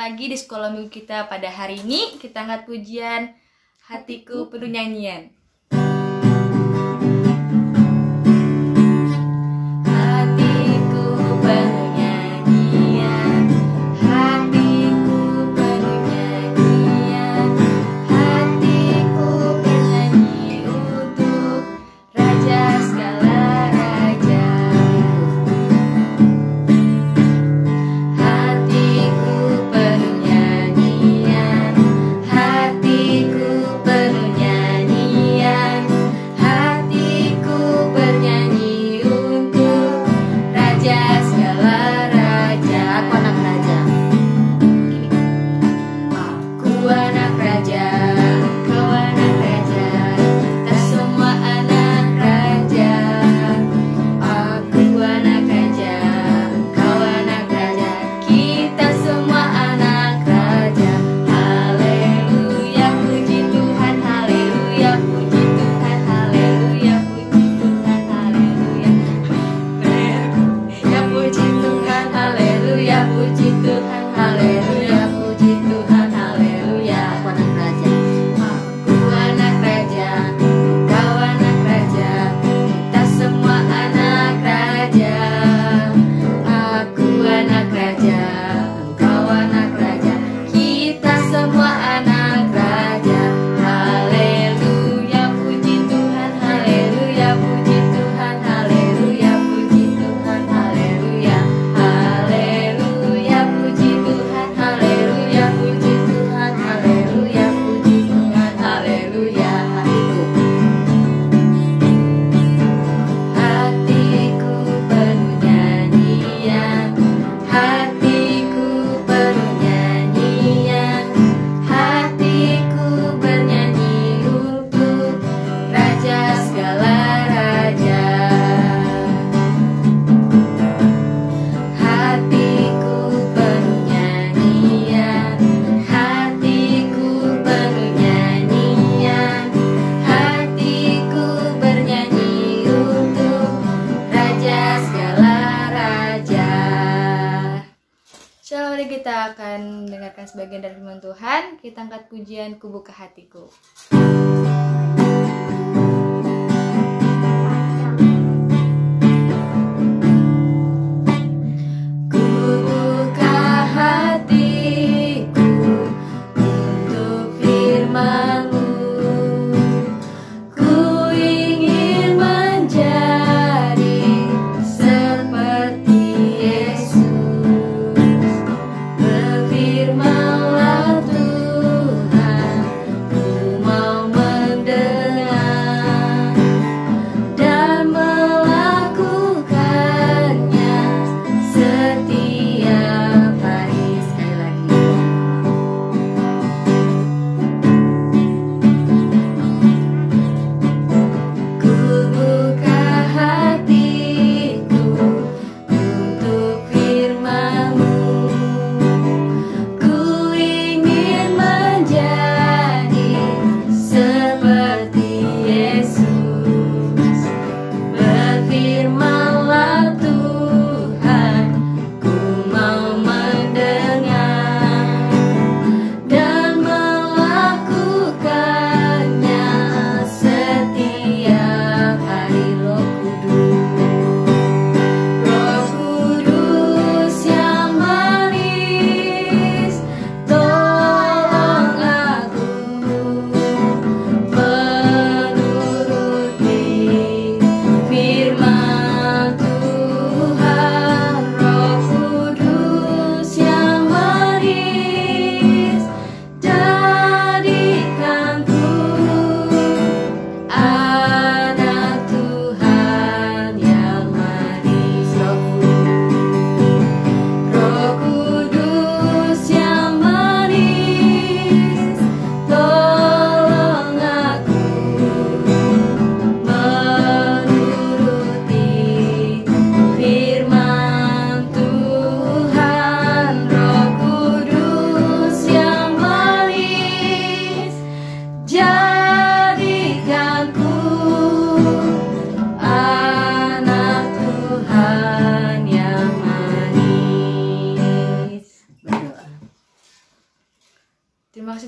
lagi di sekolah minggu kita. Pada hari ini kita angkat pujian Hatiku Penuh Nyanyian. Kita akan mendengarkan sebagian dari firman Tuhan. Kita angkat pujian Ku Buka Hatiku. Firman Tuhan, ku mau mendengar.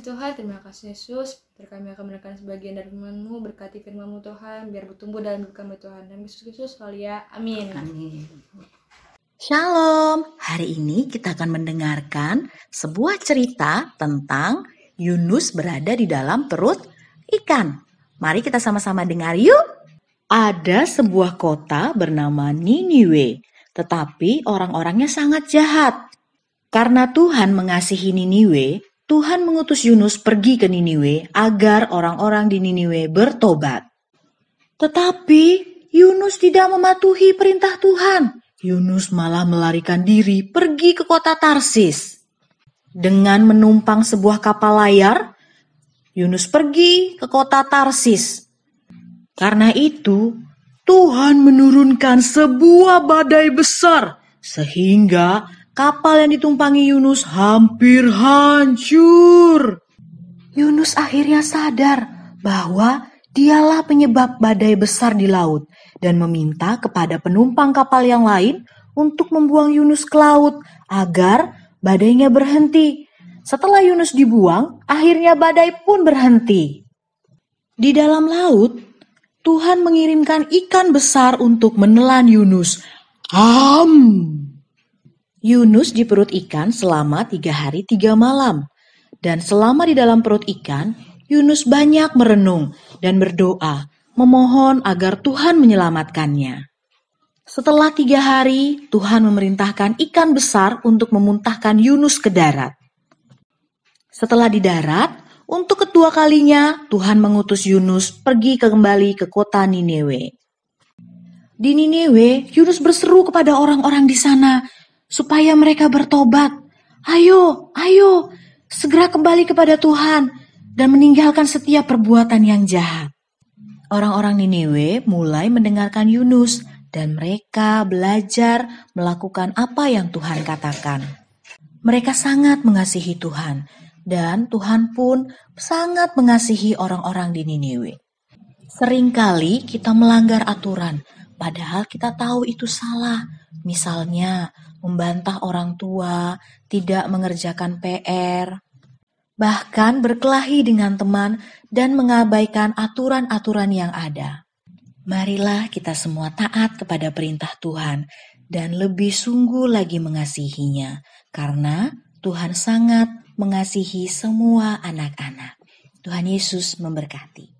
kasih Tuhan, terima kasih Yesus. Kami akan mendengarkan sebagian dari firman-Mu, berkati firman-Mu Tuhan, biar bertumbuh dalam hidup kami Tuhan. Dan Yesus Kristus selalu ya, amin. Amin. Shalom, hari ini kita akan mendengarkan sebuah cerita tentang Yunus berada di dalam perut ikan. Mari kita sama-sama dengar yuk. Ada sebuah kota bernama Niniwe, tetapi orang-orangnya sangat jahat. Karena Tuhan mengasihi Niniwe, Tuhan mengutus Yunus pergi ke Niniwe agar orang-orang di Niniwe bertobat. Tetapi Yunus tidak mematuhi perintah Tuhan. Yunus malah melarikan diri pergi ke kota Tarsis. Dengan menumpang sebuah kapal layar, Yunus pergi ke kota Tarsis. Karena itu, Tuhan menurunkan sebuah badai besar, sehingga kapal yang ditumpangi Yunus hampir hancur. Yunus akhirnya sadar bahwa dialah penyebab badai besar di laut dan meminta kepada penumpang kapal yang lain untuk membuang Yunus ke laut agar badainya berhenti. Setelah Yunus dibuang, akhirnya badai pun berhenti. Di dalam laut, Tuhan mengirimkan ikan besar untuk menelan Yunus. Yunus di perut ikan selama 3 hari 3 malam. Dan selama di dalam perut ikan, Yunus banyak merenung dan berdoa, memohon agar Tuhan menyelamatkannya. Setelah 3 hari, Tuhan memerintahkan ikan besar untuk memuntahkan Yunus ke darat. Setelah di darat, untuk kedua kalinya, Tuhan mengutus Yunus pergi kembali ke kota Niniwe. Di Niniwe, Yunus berseru kepada orang-orang di sana supaya mereka bertobat. Ayo, segera kembali kepada Tuhan dan meninggalkan setiap perbuatan yang jahat. Orang-orang Niniwe mulai mendengarkan Yunus dan mereka belajar melakukan apa yang Tuhan katakan. Mereka sangat mengasihi Tuhan. Dan Tuhan pun sangat mengasihi orang-orang di Niniwe. Seringkali kita melanggar aturan, padahal kita tahu itu salah. Misalnya, membantah orang tua, tidak mengerjakan PR, bahkan berkelahi dengan teman dan mengabaikan aturan-aturan yang ada. Marilah kita semua taat kepada perintah Tuhan dan lebih sungguh lagi mengasihinya, karena Tuhan sangat mengasihi semua anak-anak. Tuhan Yesus memberkati.